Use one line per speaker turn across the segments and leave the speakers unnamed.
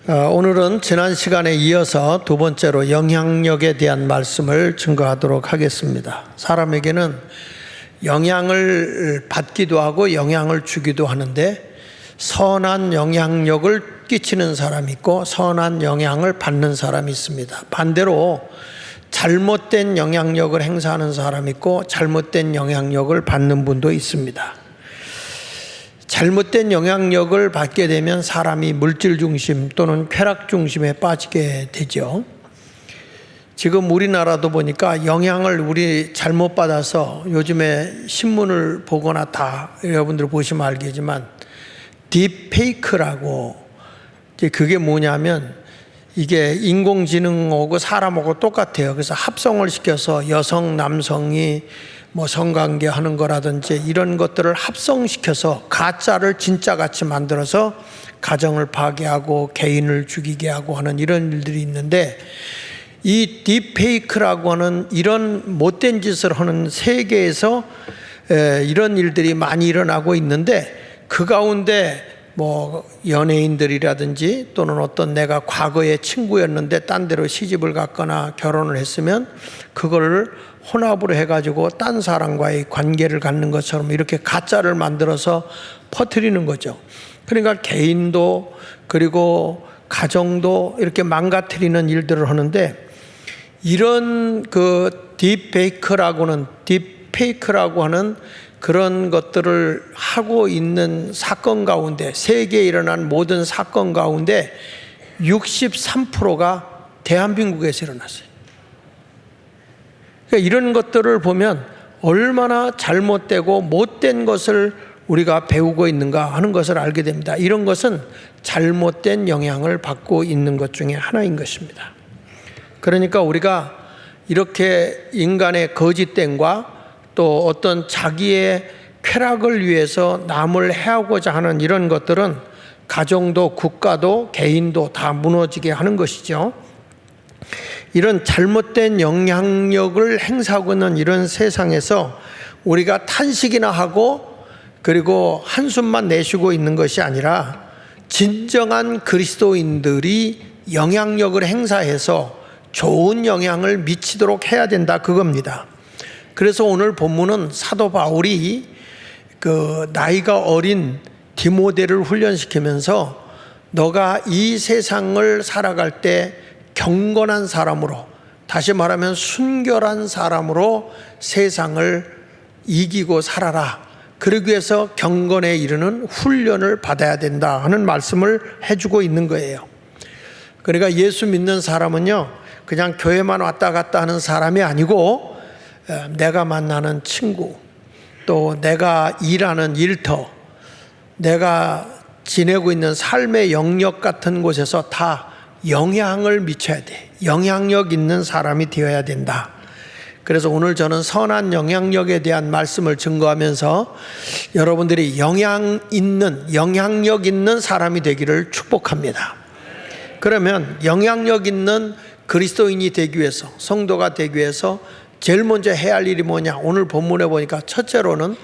오늘은 지난 시간에 이어서 두 번째로 영향력에 대한 말씀을 증거하도록 하겠습니다. 사람에게는 영향을 받기도 하고 영향을 주기도 하는데 선한 영향력을 끼치는 사람이 있고 선한 영향을 받는 사람이 있습니다. 반대로 잘못된 영향력을 행사하는 사람이 있고 잘못된 영향력을 받는 분도 있습니다. 잘못된 영향력을 받게 되면 사람이 물질 중심 또는 쾌락 중심에 빠지게 되죠. 지금 우리나라도 보니까 영향을 우리 잘못 받아서 요즘에 신문을 보거나 다 여러분들 보시면 알겠지만 딥페이크라고, 그게 뭐냐면 이게 인공지능하고 사람하고 똑같아요. 그래서 합성을 시켜서 여성 남성이 성관계 하는 거라든지 이런 것들을 합성시켜서 가짜를 진짜같이 만들어서 가정을 파괴하고 개인을 죽이게 하고 하는 이런 일들이 있는데, 이 딥페이크라고 하는 이런 못된 짓을 하는 세계에서 이런 일들이 많이 일어나고 있는데, 그 가운데 연예인들이라든지 또는 어떤 내가 과거에 친구였는데 딴 데로 시집을 갔거나 결혼을 했으면 그거를 혼합으로 해가지고 딴 사람과의 관계를 갖는 것처럼 이렇게 가짜를 만들어서 퍼뜨리는 거죠. 그러니까 개인도 그리고 가정도 이렇게 망가뜨리는 일들을 하는데, 이런 딥페이크라고 하는 그런 것들을 하고 있는 사건 가운데, 세계에 일어난 모든 사건 가운데 63%가 대한민국에서 일어났어요. 그러니까 이런 것들을 보면 얼마나 잘못되고 못된 것을 우리가 배우고 있는가 하는 것을 알게 됩니다. 이런 것은 잘못된 영향을 받고 있는 것 중에 하나인 것입니다. 그러니까 우리가 이렇게 인간의 거짓됨과 또 어떤 자기의 쾌락을 위해서 남을 해하고자 하는 이런 것들은 가정도 국가도 개인도 다 무너지게 하는 것이죠. 이런 잘못된 영향력을 행사하고 있는 이런 세상에서 우리가 탄식이나 하고 그리고 한숨만 내쉬고 있는 것이 아니라 진정한 그리스도인들이 영향력을 행사해서 좋은 영향을 미치도록 해야 된다, 그겁니다. 그래서 오늘 본문은 사도 바울이 나이가 어린 디모데를 훈련시키면서 너가 이 세상을 살아갈 때 경건한 사람으로, 다시 말하면 순결한 사람으로 세상을 이기고 살아라. 그러기 위해서 경건에 이르는 훈련을 받아야 된다 하는 말씀을 해주고 있는 거예요. 그러니까 예수 믿는 사람은요, 그냥 교회만 왔다 갔다 하는 사람이 아니고 내가 만나는 친구, 또 내가 일하는 일터, 내가 지내고 있는 삶의 영역 같은 곳에서 다 영향을 미쳐야 돼. 영향력 있는 사람이 되어야 된다. 그래서 오늘 저는 선한 영향력에 대한 말씀을 증거하면서 여러분들이 영향력 있는 사람이 되기를 축복합니다. 그러면 영향력 있는 그리스도인이 되기 위해서, 성도가 되기 위해서 제일 먼저 해야 할 일이 뭐냐? 오늘 본문에 보니까 첫째로는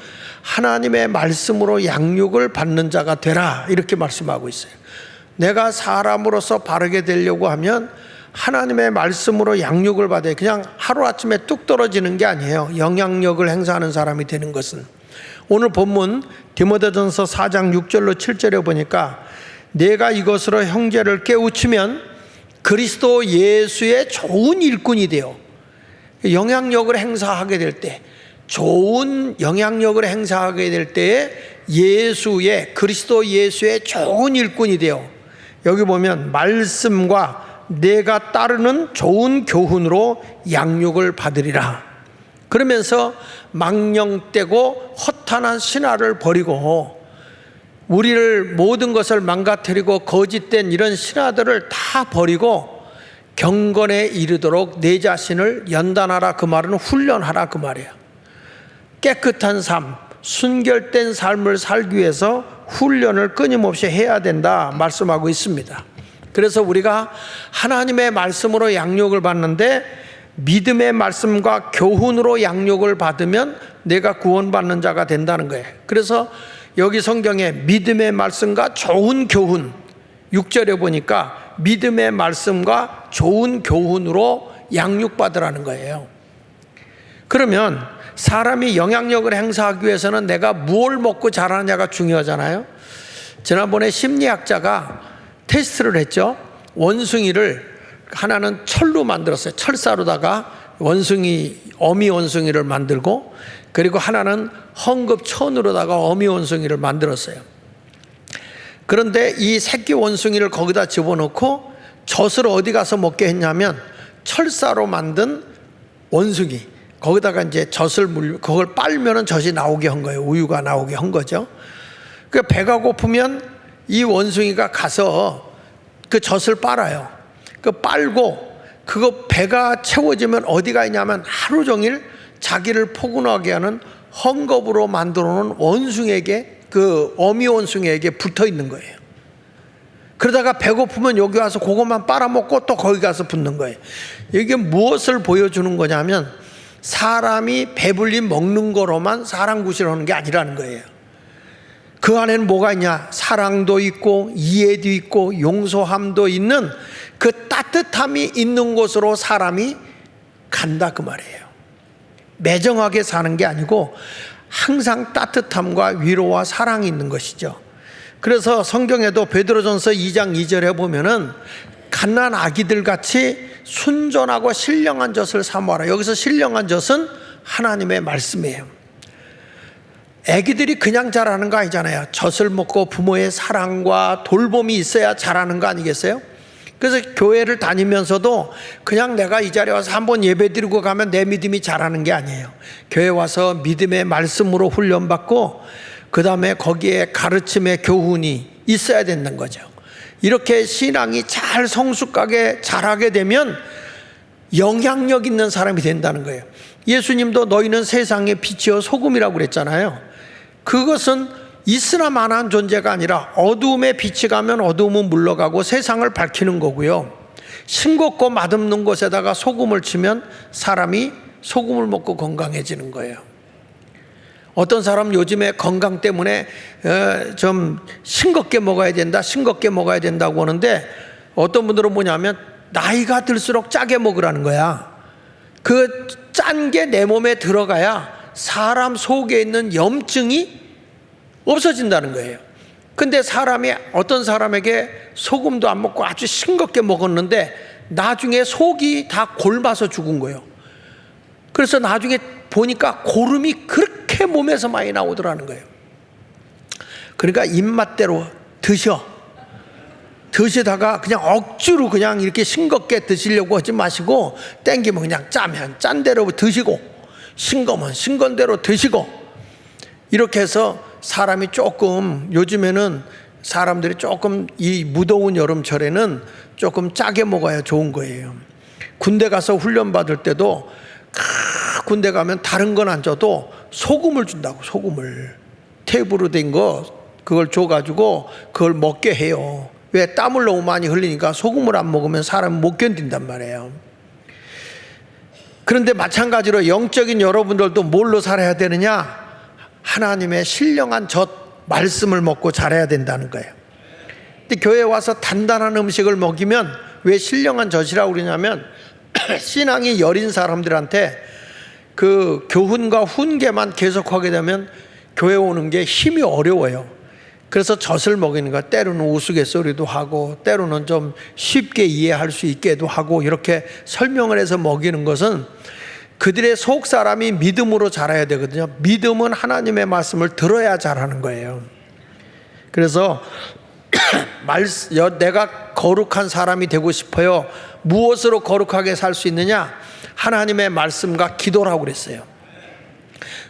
하나님의 말씀으로 양육을 받는 자가 되라, 이렇게 말씀하고 있어요. 내가 사람으로서 바르게 되려고 하면 하나님의 말씀으로 양육을 받아야, 그냥 하루아침에 뚝 떨어지는 게 아니에요. 영향력을 행사하는 사람이 되는 것은. 오늘 본문 디모데전서 4장 6절로 7절에 보니까 내가 이것으로 형제를 깨우치면 그리스도 예수의 좋은 일꾼이 되어, 영향력을 행사하게 될 때, 좋은 영향력을 행사하게 될 때에 그리스도 예수의 좋은 일꾼이 되어, 여기 보면 말씀과 내가 따르는 좋은 교훈으로 양육을 받으리라. 그러면서 망령되고 허탄한 신화를 버리고 우리를 모든 것을 망가뜨리고 거짓된 이런 신화들을 다 버리고 경건에 이르도록 내 자신을 연단하라, 그 말은 훈련하라, 그 말이에요. 깨끗한 삶, 순결된 삶을 살기 위해서 훈련을 끊임없이 해야 된다 말씀하고 있습니다. 그래서 우리가 하나님의 말씀으로 양육을 받는데 믿음의 말씀과 교훈으로 양육을 받으면 내가 구원받는 자가 된다는 거예요. 그래서 여기 성경에 믿음의 말씀과 좋은 교훈, 6절에 보니까 믿음의 말씀과 좋은 교훈으로 양육받으라는 거예요. 그러면 사람이 영향력을 행사하기 위해서는 내가 무엇을 먹고 자라느냐가 중요하잖아요. 지난번에 심리학자가 테스트를 했죠. 원숭이를 하나는 철로 만들었어요. 철사로다가 어미 원숭이를 만들고, 그리고 하나는 헝겊천으로다가 어미 원숭이를 만들었어요. 그런데 이 새끼 원숭이를 거기다 집어넣고 젖을 어디 가서 먹게 했냐면 철사로 만든 원숭이, 거기다가 이제 그걸 빨면은 젖이 나오게 한 거예요. 우유가 나오게 한 거죠. 그 배가 고프면 이 원숭이가 가서 그 젖을 빨아요. 그 빨고 그거 배가 채워지면 어디가 있냐면 하루 종일 자기를 포근하게 하는 헝겊으로 만들어 놓은 원숭이에게, 그 어미 원숭이에게 붙어 있는 거예요. 그러다가 배고프면 여기 와서 그것만 빨아먹고 또 거기 가서 붙는 거예요. 이게 무엇을 보여주는 거냐면 사람이 배불리 먹는 거로만 사람 구실하는 게 아니라는 거예요. 그 안에는 뭐가 있냐? 사랑도 있고 이해도 있고 용서함도 있는 그 따뜻함이 있는 곳으로 사람이 간다, 그 말이에요. 매정하게 사는 게 아니고 항상 따뜻함과 위로와 사랑이 있는 것이죠. 그래서 성경에도 베드로전서 2장 2절에 보면은 갓난 아기들 같이 순전하고 신령한 젖을 사모하라. 여기서 신령한 젖은 하나님의 말씀이에요. 아기들이 그냥 자라는 거 아니잖아요. 젖을 먹고 부모의 사랑과 돌봄이 있어야 자라는 거 아니겠어요? 그래서 교회를 다니면서도 그냥 내가 이 자리에 와서 한번 예배 드리고 가면 내 믿음이 자라는 게 아니에요. 교회 와서 믿음의 말씀으로 훈련받고 그 다음에 거기에 가르침의 교훈이 있어야 된다는 거죠. 이렇게 신앙이 잘 성숙하게 자라게 되면 영향력 있는 사람이 된다는 거예요. 예수님도 너희는 세상의 빛이요 소금이라고 그랬잖아요. 그것은 있으나 마나한 존재가 아니라 어두움에 빛이 가면 어두움은 물러가고 세상을 밝히는 거고요. 싱겁고 맛없는 곳에다가 소금을 치면 사람이 소금을 먹고 건강해지는 거예요. 어떤 사람은 요즘에 건강 때문에 좀 싱겁게 먹어야 된다, 싱겁게 먹어야 된다고 하는데, 어떤 분들은 뭐냐면 나이가 들수록 짜게 먹으라는 거야. 그 짠 게 내 몸에 들어가야 사람 속에 있는 염증이 없어진다는 거예요. 근데 어떤 사람에게 소금도 안 먹고 아주 싱겁게 먹었는데 나중에 속이 다 골마서 죽은 거예요. 그래서 나중에 보니까 고름이 그렇게 몸에서 많이 나오더라는 거예요. 그러니까 입맛대로 드시다가 그냥 억지로 그냥 이렇게 싱겁게 드시려고 하지 마시고, 땡기면 그냥 짜면 짠 대로 드시고 싱거면 싱거운 대로 드시고, 이렇게 해서 사람이 조금, 요즘에는 사람들이 조금 이 무더운 여름철에는 조금 짜게 먹어야 좋은 거예요. 군대 가서 훈련 받을 때도 군대 가면 다른 건 안 줘도 소금을 준다고. 소금을 테이프로 된 거 그걸 줘가지고 그걸 먹게 해요. 왜? 땀을 너무 많이 흘리니까 소금을 안 먹으면 사람은 못 견딘단 말이에요. 그런데 마찬가지로 영적인 여러분들도 뭘로 살아야 되느냐? 하나님의 신령한 젖 말씀을 먹고 자라야 된다는 거예요. 근데 교회에 와서 단단한 음식을 먹이면, 왜 신령한 젖이라고 그러냐면 신앙이 여린 사람들한테 그 교훈과 훈계만 계속하게 되면 교회 오는 게 힘이 어려워요. 그래서 젖을 먹이는 거, 때로는 우스갯소리도 하고 때로는 좀 쉽게 이해할 수 있게도 하고 이렇게 설명을 해서 먹이는 것은 그들의 속 사람이 믿음으로 자라야 되거든요. 믿음은 하나님의 말씀을 들어야 자라는 거예요. 그래서 내가 거룩한 사람이 되고 싶어요. 무엇으로 거룩하게 살 수 있느냐? 하나님의 말씀과 기도라고 그랬어요.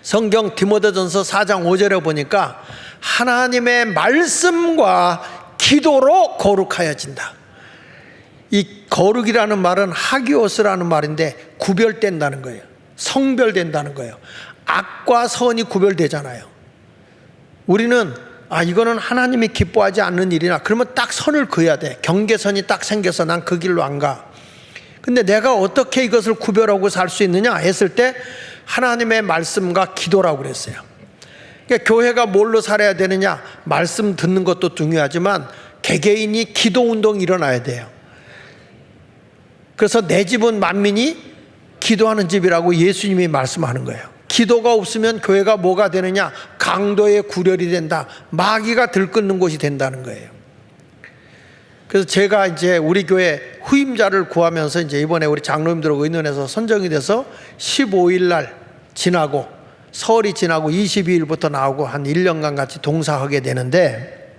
성경 디모데전서 4장 5절에 보니까 하나님의 말씀과 기도로 거룩하여진다. 이 거룩이라는 말은 하기오스라는 말인데 구별된다는 거예요. 성별된다는 거예요. 악과 선이 구별되잖아요. 우리는 이거는 하나님이 기뻐하지 않는 일이나, 그러면 딱 선을 그어야 돼. 경계선이 딱 생겨서 난 그 길로 안 가. 근데 내가 어떻게 이것을 구별하고 살 수 있느냐 했을 때 하나님의 말씀과 기도라고 그랬어요. 그러니까 교회가 뭘로 살아야 되느냐? 말씀 듣는 것도 중요하지만 개개인이 기도 운동이 일어나야 돼요. 그래서 내 집은 만민이 기도하는 집이라고 예수님이 말씀하는 거예요. 기도가 없으면 교회가 뭐가 되느냐? 강도의 구렬이 된다. 마귀가 들끓는 곳이 된다는 거예요. 그래서 제가 이제 우리 교회 후임자를 구하면서 이제 이번에 우리 장로님들하고 의논해서 선정이 돼서 15일 날 지나고 설이 지나고 22일부터 나오고 한 1년간 같이 동사하게 되는데,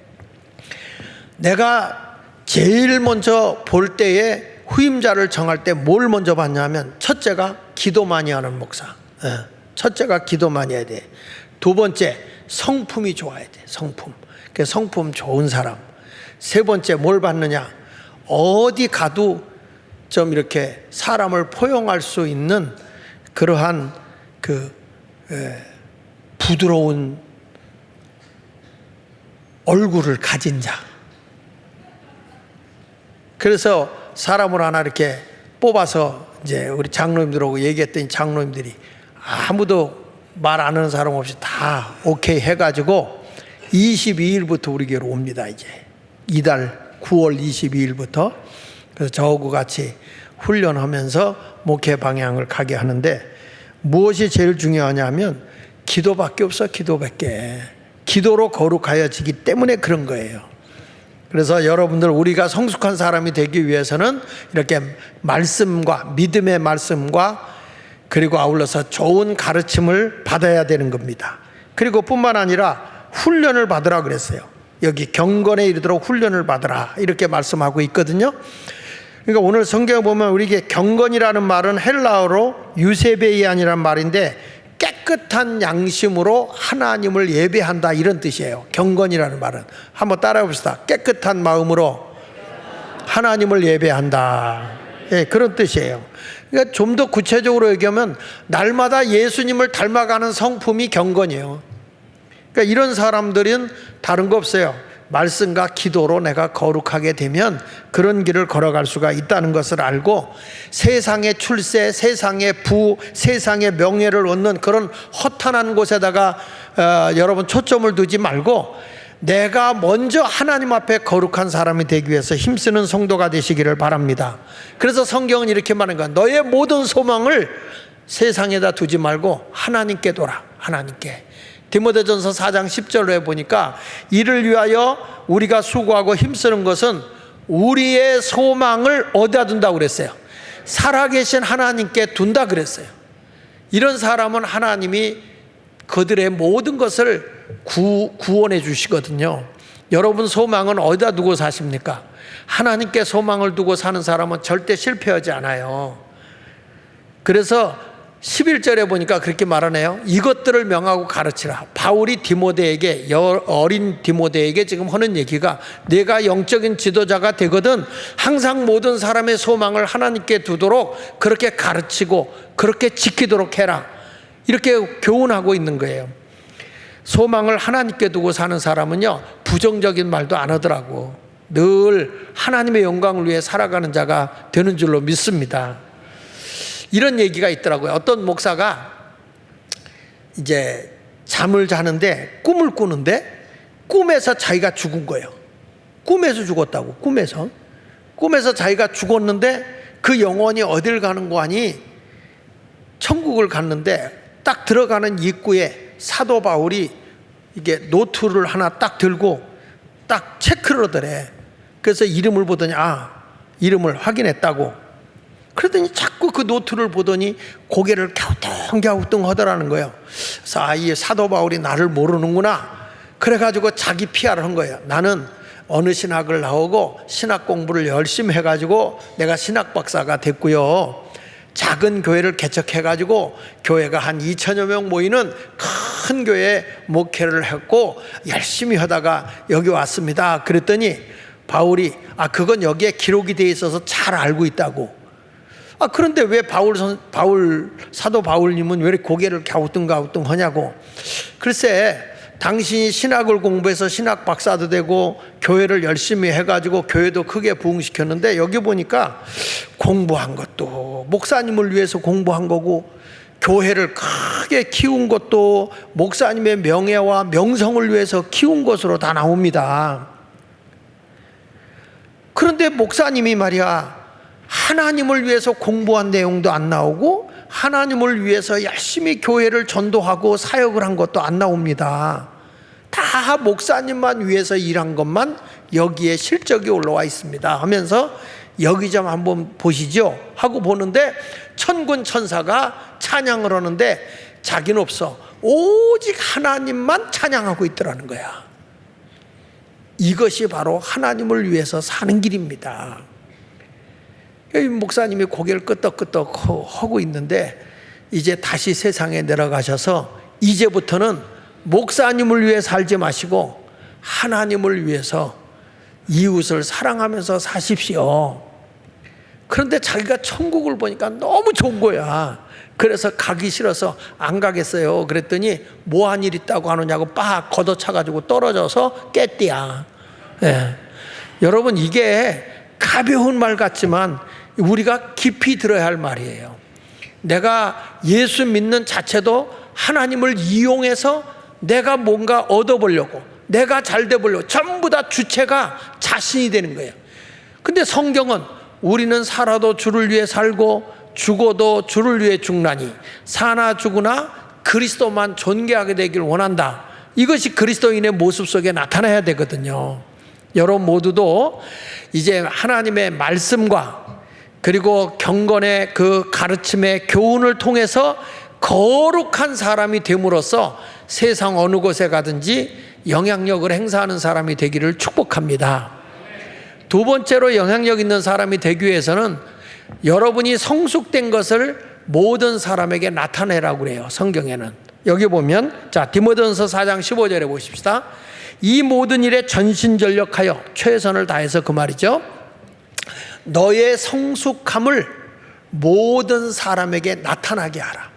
내가 제일 먼저 볼 때에 후임자를 정할 때 뭘 먼저 봤냐면, 첫째가 기도 많이 하는 목사. 첫째가 기도 많이 해야 돼. 두 번째, 성품이 좋아야 돼. 성품. 그 성품 좋은 사람. 세 번째, 뭘 봤느냐? 어디 가도 좀 이렇게 사람을 포용할 수 있는 그러한 부드러운 얼굴을 가진 자. 그래서 사람을 하나 이렇게 뽑아서 이제 우리 장로님들하고 얘기했더니 장로님들이 아무도 말 안 하는 사람 없이 다 오케이 해가지고 22일부터 우리 교회로 옵니다. 이제 이달 9월 22일부터. 그래서 저하고 같이 훈련하면서 목회 방향을 가게 하는데, 무엇이 제일 중요하냐면 기도밖에 없어. 기도밖에. 기도로 거룩하여지기 때문에 그런 거예요. 그래서 여러분들, 우리가 성숙한 사람이 되기 위해서는 이렇게 말씀과 믿음의 말씀과 그리고 아울러서 좋은 가르침을 받아야 되는 겁니다. 그리고 뿐만 아니라 훈련을 받으라 그랬어요. 여기 경건에 이르도록 훈련을 받으라 이렇게 말씀하고 있거든요. 그러니까 오늘 성경에 보면 우리에게 경건이라는 말은 헬라어로 유세베이안이라는 말인데, 깨끗한 양심으로 하나님을 예배한다 이런 뜻이에요. 경건이라는 말은. 한번 따라해 봅시다. 깨끗한 마음으로 하나님을 예배한다. 예, 그런 뜻이에요. 그러니까 좀 더 구체적으로 얘기하면 날마다 예수님을 닮아가는 성품이 경건이에요. 그러니까 이런 사람들은 다른 거 없어요. 말씀과 기도로 내가 거룩하게 되면 그런 길을 걸어갈 수가 있다는 것을 알고, 세상의 출세, 세상의 부, 세상의 명예를 얻는 그런 허탄한 곳에다가 여러분 초점을 두지 말고, 내가 먼저 하나님 앞에 거룩한 사람이 되기 위해서 힘쓰는 성도가 되시기를 바랍니다. 그래서 성경은 이렇게 말하는 거야. 너의 모든 소망을 세상에다 두지 말고 하나님께 둬라. 하나님께. 디모데전서 4장 10절에 보니까 이를 위하여 우리가 수고하고 힘쓰는 것은 우리의 소망을 어디다 둔다고 그랬어요? 살아계신 하나님께 둔다 그랬어요. 이런 사람은 하나님이 그들의 모든 것을 구원해 주시거든요. 여러분 소망은 어디다 두고 사십니까? 하나님께 소망을 두고 사는 사람은 절대 실패하지 않아요. 그래서 11절에 보니까 그렇게 말하네요. 이것들을 명하고 가르치라. 바울이 디모데에게, 어린 디모데에게 지금 하는 얘기가, 내가 영적인 지도자가 되거든 항상 모든 사람의 소망을 하나님께 두도록 그렇게 가르치고 그렇게 지키도록 해라. 이렇게 교훈하고 있는 거예요. 소망을 하나님께 두고 사는 사람은요, 부정적인 말도 안 하더라고. 늘 하나님의 영광을 위해 살아가는 자가 되는 줄로 믿습니다. 이런 얘기가 있더라고요. 어떤 목사가 이제 잠을 자는데 꿈을 꾸는데 꿈에서 자기가 죽은 거예요. 꿈에서 죽었다고. 꿈에서 자기가 죽었는데 그 영혼이 어딜 가는 거 아니? 천국을 갔는데 딱 들어가는 입구에 사도 바울이 이게 노트를 하나 딱 들고 딱 체크를 하더래. 그래서 이름을 보더니 이름을 확인했다고. 그러더니 자꾸 그 노트를 보더니 고개를 갸우뚱갸우뚱 하더라는 거예요. 그래서 이 사도 바울이 나를 모르는구나. 그래가지고 자기 PR을 한 거예요. 나는 어느 신학을 나오고 신학 공부를 열심히 해가지고 내가 신학 박사가 됐고요. 작은 교회를 개척해가지고 교회가 한 2천여 명 모이는 큰 교회에 목회를 했고 열심히 하다가 여기 왔습니다. 그랬더니 바울이 그건 여기에 기록이 돼 있어서 잘 알고 있다고. 그런데 왜 사도 바울님은 왜 이렇게 고개를 갸우뚱갸우뚱 하냐고. 글쎄, 당신이 신학을 공부해서 신학 박사도 되고 교회를 열심히 해가지고 교회도 크게 부흥시켰는데 여기 보니까 공부한 것도 목사님을 위해서 공부한 거고 교회를 크게 키운 것도 목사님의 명예와 명성을 위해서 키운 것으로 다 나옵니다. 그런데 목사님이 말이야, 하나님을 위해서 공부한 내용도 안 나오고 하나님을 위해서 열심히 교회를 전도하고 사역을 한 것도 안 나옵니다. 다 목사님만 위해서 일한 것만 여기에 실적이 올라와 있습니다 하면서 여기 좀 한번 보시죠 하고 보는데 천군 천사가 찬양을 하는데 자기는 없어. 오직 하나님만 찬양하고 있더라는 거야. 이것이 바로 하나님을 위해서 사는 길입니다. 목사님이 고개를 끄덕끄덕 하고 있는데 이제 다시 세상에 내려가셔서 이제부터는 목사님을 위해 살지 마시고 하나님을 위해서 이웃을 사랑하면서 사십시오. 그런데 자기가 천국을 보니까 너무 좋은 거야. 그래서 가기 싫어서 안 가겠어요. 그랬더니 뭐 한 일 있다고 하느냐고 빡 걷어차가지고 떨어져서 깼디야. 예. 여러분 이게 가벼운 말 같지만 우리가 깊이 들어야 할 말이에요. 내가 예수 믿는 자체도 하나님을 이용해서 내가 뭔가 얻어보려고 내가 잘 돼보려고 전부 다 주체가 자신이 되는 거예요. 근데 성경은 우리는 살아도 주를 위해 살고 죽어도 주를 위해 죽나니 사나 죽으나 그리스도만 존귀하게 되길 원한다. 이것이 그리스도인의 모습 속에 나타나야 되거든요. 여러분 모두도 이제 하나님의 말씀과 그리고 경건의 그 가르침의 교훈을 통해서 거룩한 사람이 됨으로써 세상 어느 곳에 가든지 영향력을 행사하는 사람이 되기를 축복합니다. 두 번째로 영향력 있는 사람이 되기 위해서는 여러분이 성숙된 것을 모든 사람에게 나타내라고 그래요. 성경에는 여기 보면 자 디모데전서 4장 15절에 보십시다. 이 모든 일에 전신전력하여 최선을 다해서 그 말이죠. 너의 성숙함을 모든 사람에게 나타나게 하라.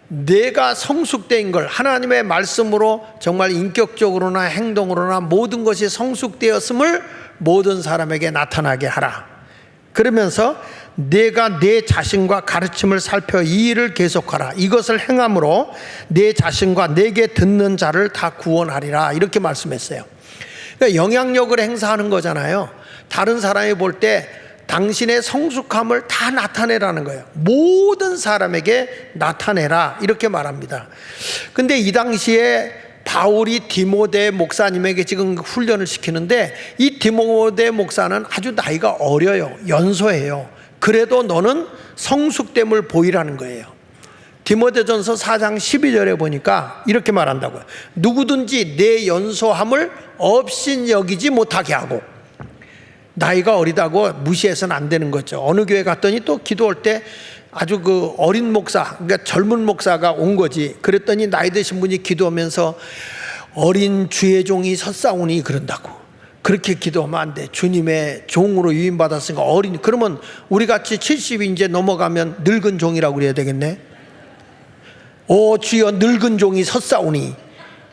내가 성숙된 걸 하나님의 말씀으로 정말 인격적으로나 행동으로나 모든 것이 성숙되었음을 모든 사람에게 나타나게 하라. 그러면서 내가 내 자신과 가르침을 살펴 이 일을 계속하라. 이것을 행함으로 내 자신과 내게 듣는 자를 다 구원하리라. 이렇게 말씀했어요. 그러니까 영향력을 행사하는 거잖아요. 다른 사람이 볼 때 당신의 성숙함을 다 나타내라는 거예요. 모든 사람에게 나타내라 이렇게 말합니다. 근데 이 당시에 바울이 디모데 목사님에게 지금 훈련을 시키는데 이 디모데 목사는 아주 나이가 어려요. 연소해요. 그래도 너는 성숙됨을 보이라는 거예요. 디모데전서 4장 12절에 보니까 이렇게 말한다고요. 누구든지 내 연소함을 업신여기지 못하게 하고, 나이가 어리다고 무시해서는 안 되는 거죠. 어느 교회 갔더니 또 기도할 때 아주 그 어린 목사, 그러니까 젊은 목사가 온 거지. 그랬더니 나이 드신 분이 기도하면서 어린 주의 종이 섰사오니 그런다고. 그렇게 기도하면 안 돼. 주님의 종으로 유임받았으니까 어린. 그러면 우리 같이 70이 이제 넘어가면 늙은 종이라고 그래야 되겠네. 오 주여 늙은 종이 섰사오니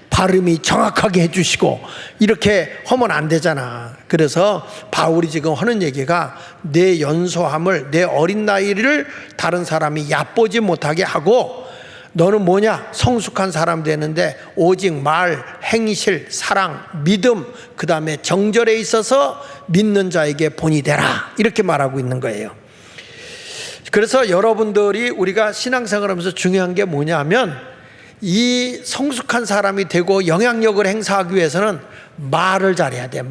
발음이 정확하게 해주시고 이렇게 하면 안 되잖아. 그래서 바울이 지금 하는 얘기가 내 연소함을, 내 어린 나이를 다른 사람이 얕보지 못하게 하고, 너는 뭐냐? 성숙한 사람 되는데 오직 말, 행실, 사랑, 믿음, 그 다음에 정절에 있어서 믿는 자에게 본이 되라. 이렇게 말하고 있는 거예요. 그래서 여러분들이 우리가 신앙생활 하면서 중요한 게 뭐냐면, 이 성숙한 사람이 되고 영향력을 행사하기 위해서는 말을 잘해야 돼.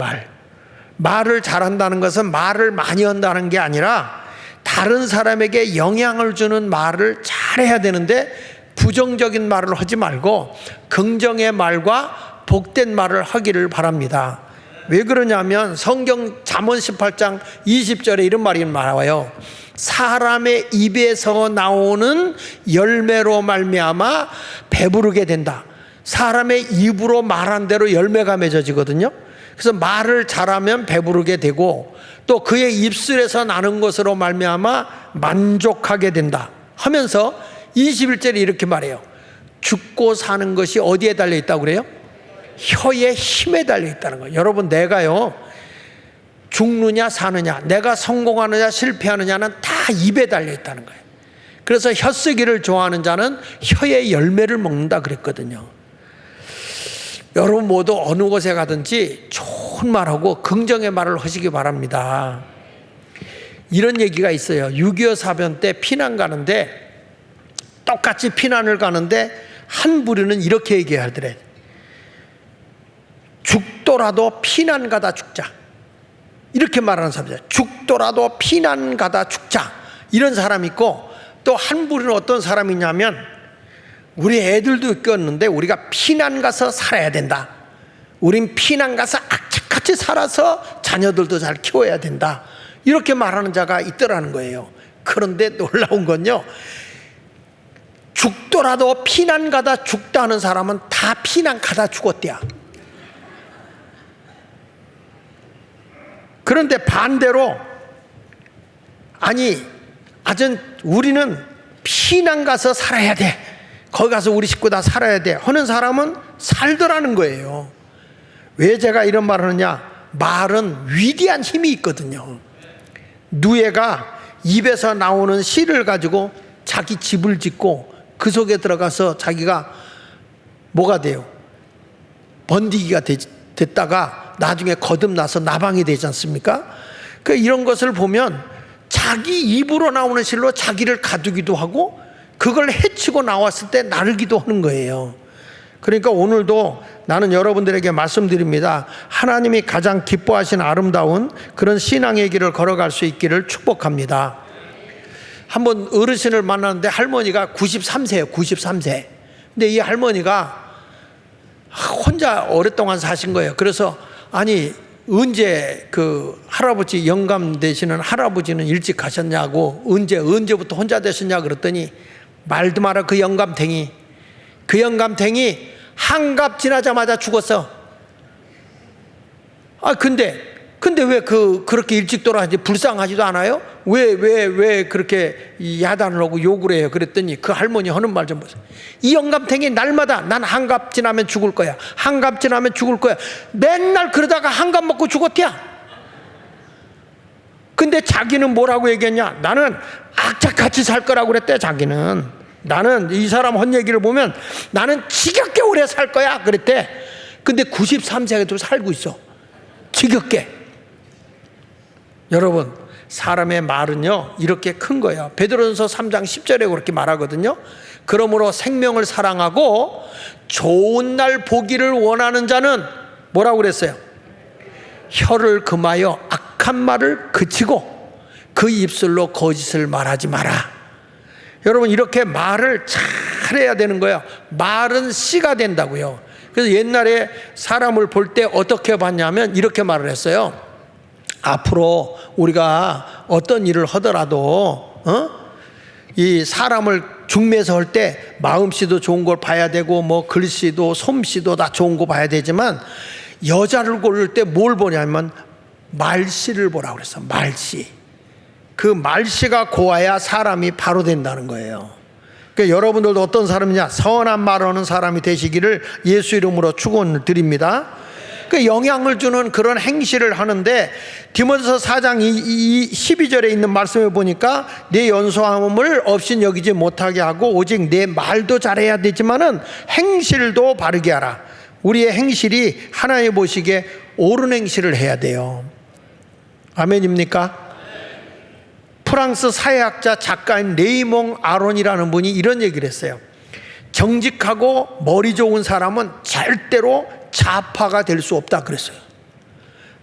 말을 잘한다는 것은 말을 많이 한다는 게 아니라 다른 사람에게 영향을 주는 말을 잘해야 되는데, 부정적인 말을 하지 말고 긍정의 말과 복된 말을 하기를 바랍니다. 왜 그러냐면 성경 잠언 18장 20절에 이런 말이 나와요. 사람의 입에서 나오는 열매로 말미암아 배부르게 된다. 사람의 입으로 말한 대로 열매가 맺어지거든요. 그래서 말을 잘하면 배부르게 되고, 또 그의 입술에서 나는 것으로 말미암아 만족하게 된다 하면서 21절에 이렇게 말해요. 죽고 사는 것이 어디에 달려 있다고 그래요? 혀의 힘에 달려 있다는 거예요. 여러분, 내가요 죽느냐 사느냐, 내가 성공하느냐 실패하느냐는 다 입에 달려 있다는 거예요. 그래서 혀쓰기를 좋아하는 자는 혀의 열매를 먹는다 그랬거든요. 여러분 모두 어느 곳에 가든지 좋은 말하고 긍정의 말을 하시기 바랍니다. 이런 얘기가 있어요. 6.25 사변 때 피난 가는데, 똑같이 피난을 가는데 한 부류는 이렇게 얘기하더래. 죽더라도 피난 가다 죽자. 이렇게 말하는 사람이죠. 죽더라도 피난 가다 죽자. 이런 사람이 있고, 또 한 부류는 어떤 사람이냐면, 우리 애들도 있겠는데 우리가 피난 가서 살아야 된다. 우린 피난 가서 악착같이 살아서 자녀들도 잘 키워야 된다. 이렇게 말하는 자가 있더라는 거예요. 그런데 놀라운 건요, 죽더라도 피난 가다 죽다는 사람은 다 피난 가다 죽었대야. 그런데 반대로, 아니, 우리는 피난 가서 살아야 돼. 거기 가서 우리 식구 다 살아야 돼 하는 사람은 살더라는 거예요. 왜 제가 이런 말을 하느냐? 말은 위대한 힘이 있거든요. 누에가 입에서 나오는 씨를 가지고 자기 집을 짓고 그 속에 들어가서 자기가 뭐가 돼요? 번디기가 됐다가 나중에 거듭나서 나방이 되지 않습니까? 이런 것을 보면 자기 입으로 나오는 실로 자기를 가두기도 하고 그걸 해치고 나왔을 때 나르기도 하는 거예요. 그러니까 오늘도 나는 여러분들에게 말씀드립니다. 하나님이 가장 기뻐하신 아름다운 그런 신앙의 길을 걸어갈 수 있기를 축복합니다. 한번 어르신을 만났는데 할머니가 93세예요. 93세. 근데 이 할머니가 혼자 오랫동안 사신 거예요. 그래서 아니 언제 그 할아버지 영감 되시는 할아버지는 일찍 가셨냐고, 언제부터 혼자 되셨냐 그랬더니 말도 마라. 그 영감탱이 한갑 지나자마자 죽었어. 근데 왜 그렇게 일찍 돌아가지? 불쌍하지도 않아요? 왜 그렇게 야단을 하고 욕을 해요? 그랬더니 그 할머니 하는 말 좀 보세요. 이 영감탱이 날마다 난 한갑 지나면 죽을 거야. 한갑 지나면 죽을 거야. 맨날 그러다가 한갑 먹고 죽었대야. 근데 자기는 뭐라고 얘기했냐? 나는 악착같이 살 거라고 그랬대. 자기는 나는 이 사람 한 얘기를 보면 나는 지겹게 오래 살 거야 그랬대. 근데 93세에도 살고 있어. 지겹게. 여러분, 사람의 말은요 이렇게 큰 거예요. 베드로전서 3장 10절에 그렇게 말하거든요. 그러므로 생명을 사랑하고 좋은 날 보기를 원하는 자는 뭐라고 그랬어요? 혀를 금하여 악한 말을 그치고 그 입술로 거짓을 말하지 마라. 여러분, 이렇게 말을 잘해야 되는 거예요. 말은 씨가 된다고요. 그래서 옛날에 사람을 볼 때 어떻게 봤냐면 이렇게 말을 했어요. 앞으로 우리가 어떤 일을 하더라도 이 사람을 중매서 할 때 마음씨도 좋은 걸 봐야 되고 뭐 글씨도 솜씨도 다 좋은 거 봐야 되지만 여자를 고를 때 뭘 보냐면 말씨를 보라고 그랬어. 말씨. 그 말씨가 고와야 사람이 바로 된다는 거예요. 그러니까 여러분들도 어떤 사람이냐? 선한 말하는 사람이 되시기를 예수 이름으로 축원을 드립니다. 그 영향을 주는 그런 행실을 하는데 디모데서 4장 12절에 있는 말씀을 보니까 내 연소함을 없인 여기지 못하게 하고 오직 내 말도 잘해야 되지만은 행실도 바르게 하라. 우리의 행실이 하나님 보시기에 옳은 행실을 해야 돼요. 아멘입니까? 프랑스 사회학자 작가인 레이몽 아론이라는 분이 이런 얘기를 했어요. 정직하고 머리 좋은 사람은 절대로 좌파가 될 수 없다 그랬어요.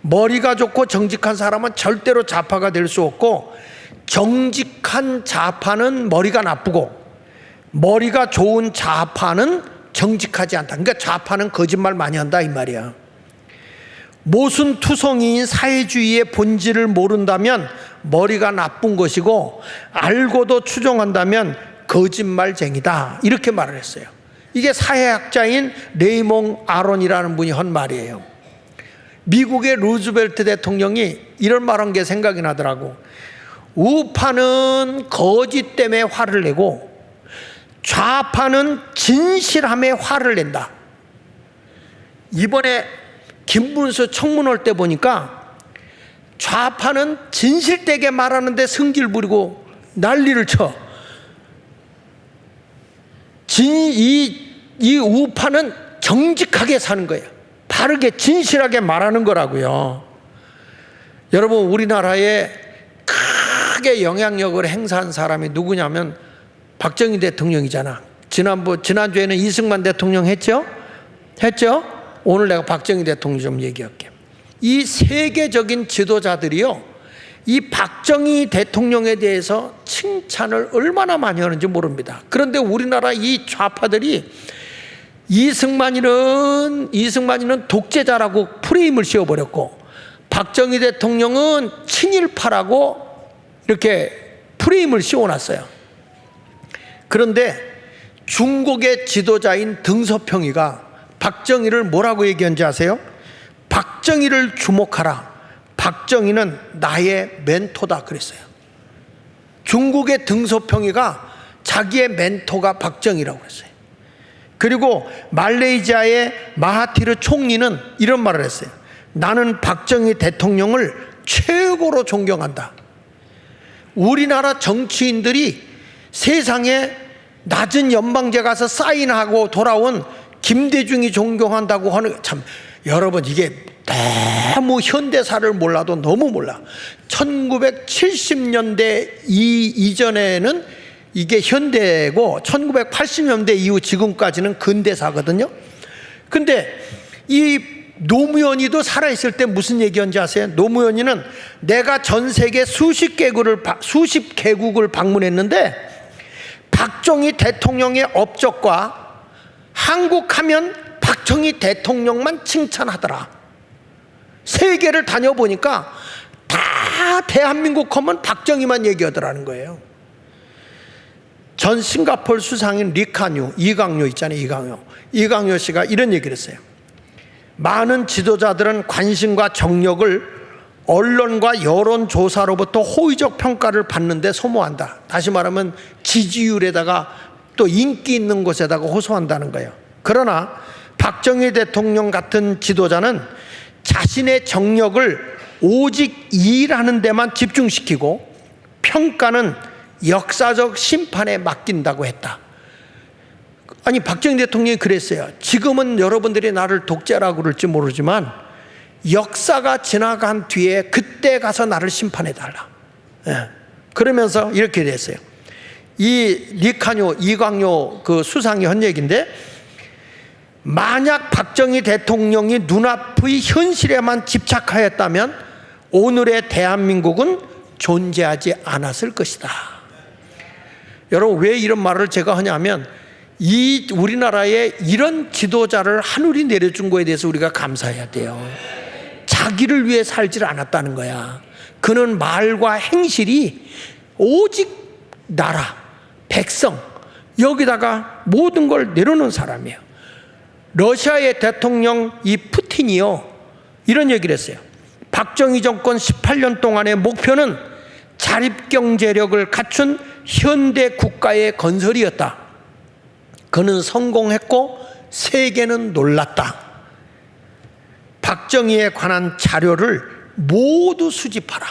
머리가 좋고 정직한 사람은 절대로 좌파가 될 수 없고, 정직한 좌파는 머리가 나쁘고 머리가 좋은 좌파는 정직하지 않다. 그러니까 좌파는 거짓말 많이 한다 이 말이야. 모순투성이인 사회주의의 본질을 모른다면 머리가 나쁜 것이고 알고도 추종한다면 거짓말쟁이다. 이렇게 말을 했어요. 이게 사회학자인 레이몽 아론이라는 분이 한 말이에요. 미국의 루즈벨트 대통령이 이런 말한 게 생각이 나더라고. 우파는 거짓 때문에 화를 내고 좌파는 진실함에 화를 낸다. 이번에 김문수 청문 올 때 보니까 좌파는 진실되게 말하는데 성질 부리고 난리를 쳐. 이 우파는 정직하게 사는 거예요. 바르게 진실하게 말하는 거라고요. 여러분, 우리나라에 크게 영향력을 행사한 사람이 누구냐면 박정희 대통령이잖아. 지난주에는 이승만 대통령 했죠? 오늘 내가 박정희 대통령 좀 얘기할게. 이 세계적인 지도자들이요, 이 박정희 대통령에 대해서 칭찬을 얼마나 많이 하는지 모릅니다. 그런데 우리나라 이 좌파들이 이승만이는 독재자라고 프레임을 씌워버렸고, 박정희 대통령은 친일파라고 이렇게 프레임을 씌워놨어요. 그런데 중국의 지도자인 등소평이가 박정희를 뭐라고 얘기한지 아세요? 박정희를 주목하라. 박정희는 나의 멘토다 그랬어요. 중국의 등소평이가 자기의 멘토가 박정희라고 그랬어요. 그리고 말레이시아의 마하티르 총리는 이런 말을 했어요. 나는 박정희 대통령을 최고로 존경한다. 우리나라 정치인들이 세상에 낮은 연방제 가서 사인하고 돌아온 김대중이 존경한다고 하는, 참 여러분 이게 너무 현대사를 몰라도 너무 몰라. 1970년대 이전에는 이게 현대고 1980년대 이후 지금까지는 근대사거든요. 근데 이 노무현이도 살아있을 때 무슨 얘기였는지 아세요? 노무현이는 내가 전 세계 수십 개국을 방문했는데 박정희 대통령의 업적과 한국 하면 박정희 대통령만 칭찬하더라. 세계를 다녀보니까 다 대한민국 하면 박정희만 얘기하더라는 거예요. 전 싱가포르 수상인 이강요 있잖아요. 이강요 씨가 이런 얘기를 했어요. 많은 지도자들은 관심과 정력을 언론과 여론조사로부터 호의적 평가를 받는데 소모한다. 다시 말하면 지지율에다가 또 인기 있는 곳에다가 호소한다는 거예요. 그러나 박정희 대통령 같은 지도자는 자신의 정력을 오직 일하는 데만 집중시키고 평가는 역사적 심판에 맡긴다고 했다. 아니, 박정희 대통령이 그랬어요. 지금은 여러분들이 나를 독재라고 그럴지 모르지만 역사가 지나간 뒤에 그때 가서 나를 심판해달라. 그러면서 이렇게 됐어요. 이강요 그 수상이 한 얘기인데, 만약 박정희 대통령이 눈앞의 현실에만 집착하였다면 오늘의 대한민국은 존재하지 않았을 것이다. 여러분, 왜 이런 말을 제가 하냐면 이 우리나라에 이런 지도자를 하늘이 내려준 거에 대해서 우리가 감사해야 돼요. 자기를 위해 살질 않았다는 거야. 그는 말과 행실이 오직 나라, 백성, 여기다가 모든 걸 내려놓은 사람이에요. 러시아의 대통령 이 푸틴이요, 이런 얘기를 했어요. 박정희 정권 18년 동안의 목표는 자립경제력을 갖춘 현대 국가의 건설이었다. 그는 성공했고 세계는 놀랐다. 박정희에 관한 자료를 모두 수집하라.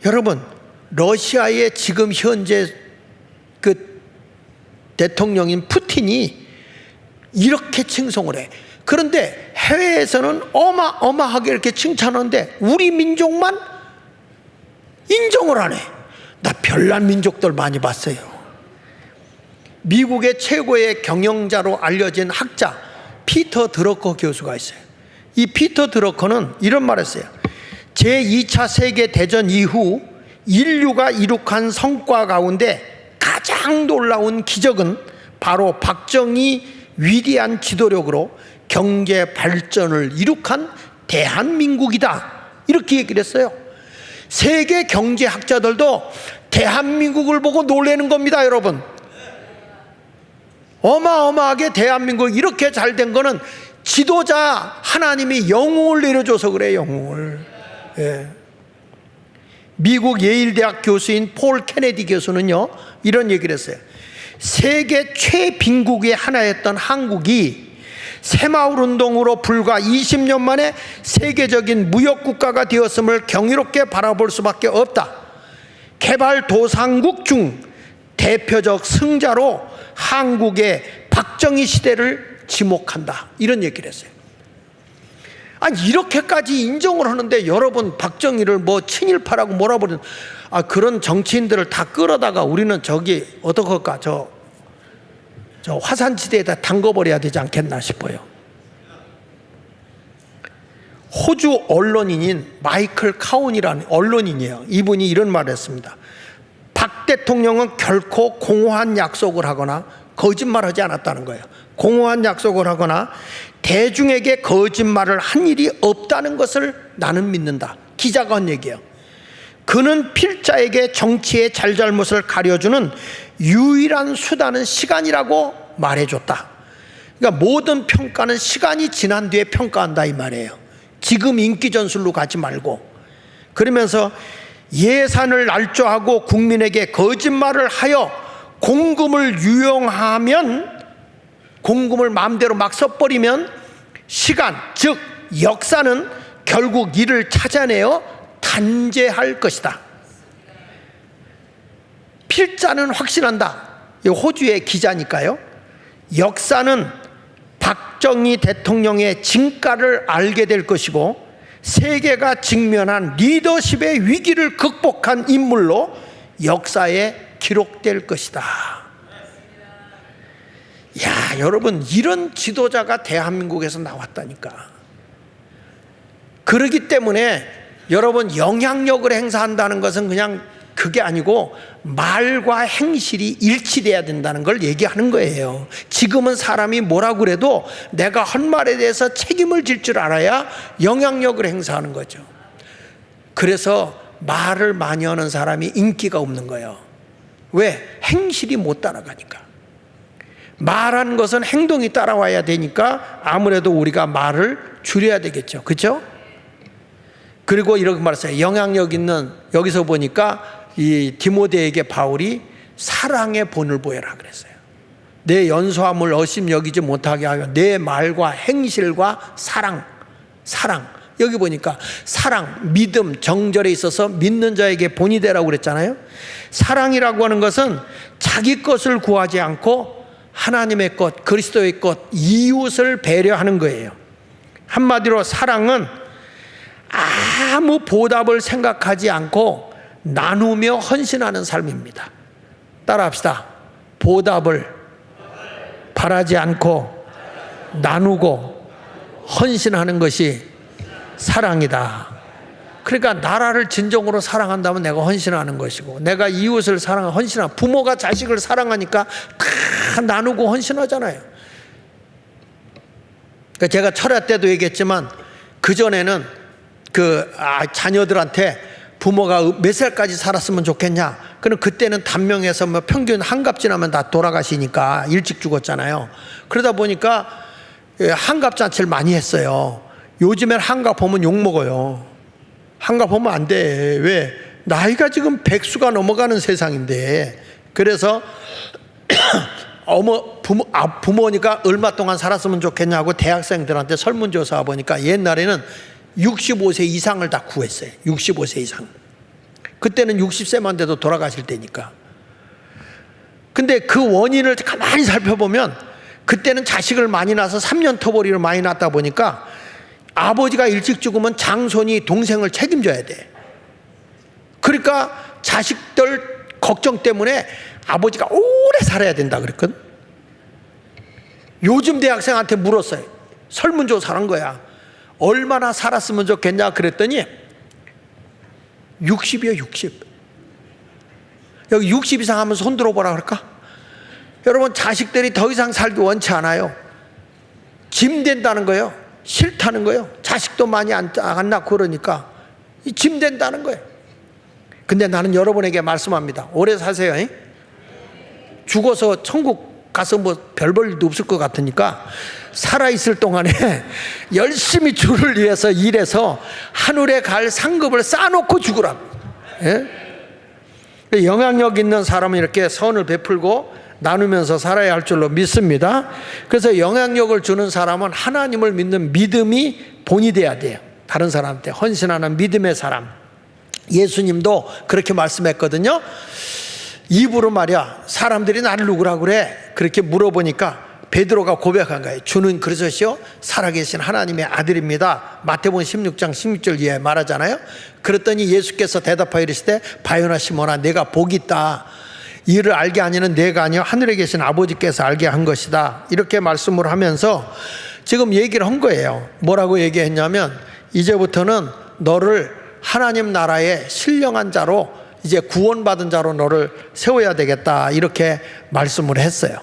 여러분, 러시아의 지금 현재 그 대통령인 푸틴이 이렇게 칭송을 해. 그런데 해외에서는 어마어마하게 이렇게 칭찬하는데 우리 민족만 인정을 안 해. 나 별난 민족들 많이 봤어요. 미국의 최고의 경영자로 알려진 학자 피터 드러커 교수가 있어요. 이 피터 드러커는 이런 말을 했어요. 제2차 세계대전 이후 인류가 이룩한 성과 가운데 가장 놀라운 기적은 바로 박정희 위대한 지도력으로 경제 발전을 이룩한 대한민국이다. 이렇게 얘기를 했어요. 세계 경제학자들도 대한민국을 보고 놀라는 겁니다, 여러분. 어마어마하게 대한민국 이렇게 잘 된 거는 지도자 하나님이 영웅을 내려줘서 그래요, 영웅을. 예. 미국 예일대학 교수인 폴 케네디 교수는요, 이런 얘기를 했어요. 세계 최빈국의 하나였던 한국이 새마을운동으로 불과 20년 만에 세계적인 무역국가가 되었음을 경이롭게 바라볼 수밖에 없다. 개발도상국 중 대표적 승자로 한국의 박정희 시대를 지목한다. 이런 얘기를 했어요. 아니, 이렇게까지 인정을 하는데 여러분 박정희를 뭐 친일파라고 뭐라 부르는, 그런 정치인들을 다 끌어다가 우리는 저기 어떡할까? 저 화산지대에다 담궈버려야 되지 않겠나 싶어요. 호주 언론인인 마이클 카운이라는 언론인이에요. 이분이 이런 말을 했습니다. 박 대통령은 결코 공허한 약속을 하거나 거짓말하지 않았다는 거예요. 공허한 약속을 하거나 대중에게 거짓말을 한 일이 없다는 것을 나는 믿는다. 기자가 한 얘기예요. 그는 필자에게 정치의 잘잘못을 가려주는 유일한 수단은 시간이라고 말해줬다. 그러니까 모든 평가는 시간이 지난 뒤에 평가한다 이 말이에요. 지금 인기 전술로 가지 말고. 그러면서 예산을 날조하고 국민에게 거짓말을 하여 공금을 유용하면, 공금을 마음대로 막 써버리면 시간, 즉 역사는 결국 이를 찾아내어 단죄할 것이다. 필자는 확신한다. 호주의 기자니까요. 역사는 박정희 대통령의 진가를 알게 될 것이고 세계가 직면한 리더십의 위기를 극복한 인물로 역사에 기록될 것이다. 야, 여러분, 이런 지도자가 대한민국에서 나왔다니까. 그렇기 때문에 여러분, 영향력을 행사한다는 것은 그냥 그게 아니고 말과 행실이 일치돼야 된다는 걸 얘기하는 거예요. 지금은 사람이 뭐라고 그래도 내가 한 말에 대해서 책임을 질 줄 알아야 영향력을 행사하는 거죠. 그래서 말을 많이 하는 사람이 인기가 없는 거예요. 왜? 행실이 못 따라가니까. 말한 것은 행동이 따라와야 되니까 아무래도 우리가 말을 줄여야 되겠죠. 그렇죠? 그리고 이렇게 말했어요. 영향력 있는, 여기서 보니까 이 디모데에게 바울이 사랑의 본을 보여라 그랬어요. 내 연소함을 어심 여기지 못하게 하여 내 말과 행실과 사랑. 여기 보니까 사랑, 믿음, 정절에 있어서 믿는 자에게 본이 되라고 그랬잖아요. 사랑이라고 하는 것은 자기 것을 구하지 않고 하나님의 것, 그리스도의 것, 이웃을 배려하는 거예요. 한마디로 사랑은 아무 보답을 생각하지 않고 나누며 헌신하는 삶입니다. 따라합시다. 보답을 바라지 않고 나누고 헌신하는 것이 사랑이다. 그러니까 나라를 진정으로 사랑한다면 내가 헌신하는 것이고, 내가 이웃을 헌신하는, 부모가 자식을 사랑하니까 다 나누고 헌신하잖아요. 그러니까 제가 철야 때도 얘기했지만 그전에는 자녀들한테 부모가 몇 살까지 살았으면 좋겠냐? 그럼 그때는 단명해서 평균 한갑 지나면 다 돌아가시니까 일찍 죽었잖아요. 그러다 보니까 한갑 잔치를 많이 했어요. 요즘엔 한갑 보면 욕먹어요. 한갑 보면 안 돼. 왜? 나이가 지금 100수가 넘어가는 세상인데. 그래서 부모니까 얼마 동안 살았으면 좋겠냐고 대학생들한테 설문조사 보니까 옛날에는 65세 이상을 다 구했어요. 65세 이상. 그때는 60세만 돼도 돌아가실 때니까. 근데 그 원인을 가만히 살펴보면 그때는 자식을 많이 낳아서 3년 터벌이를 많이 낳다 보니까 아버지가 일찍 죽으면 장손이 동생을 책임져야 돼. 그러니까 자식들 걱정 때문에 아버지가 오래 살아야 된다 그랬거든. 요즘 대학생한테 물었어요. 설문조사를 한 거야. 얼마나 살았으면 좋겠냐 그랬더니 60이요. 60. 여기 60 이상 하면 손 들어보라 그럴까? 여러분, 자식들이 더 이상 살기 원치 않아요. 짐 된다는 거예요. 싫다는 거예요. 자식도 많이 안 낳고 그러니까 짐 된다는 거예요. 근데 나는 여러분에게 말씀합니다. 오래 사세요. 죽어서 천국 가서 별 볼 일도 없을 것 같으니까 살아있을 동안에 열심히 주를 위해서 일해서 하늘에 갈 상급을 쌓아놓고 죽으라. 영향력 있는 사람은 이렇게 선을 베풀고 나누면서 살아야 할 줄로 믿습니다. 그래서 영향력을 주는 사람은 하나님을 믿는 믿음이 본이 돼야 돼요. 다른 사람한테 헌신하는 믿음의 사람. 예수님도 그렇게 말씀했거든요. 입으로 말이야, 사람들이 나를 누구라고 그래? 그렇게 물어보니까 베드로가 고백한 거예요. 주는 그러셨시오 살아계신 하나님의 아들입니다. 마태복음 16장 16절 이하에 말하잖아요. 그랬더니 예수께서 대답하여 이르시되 바요나 시몬아 내가 복이 있다. 이를 알게 하니는 내가 아니요 하늘에 계신 아버지께서 알게 한 것이다. 이렇게 말씀을 하면서 지금 얘기를 한 거예요. 뭐라고 얘기했냐면 이제부터는 너를 하나님 나라의 신령한 자로 이제 구원받은 자로 너를 세워야 되겠다. 이렇게 말씀을 했어요.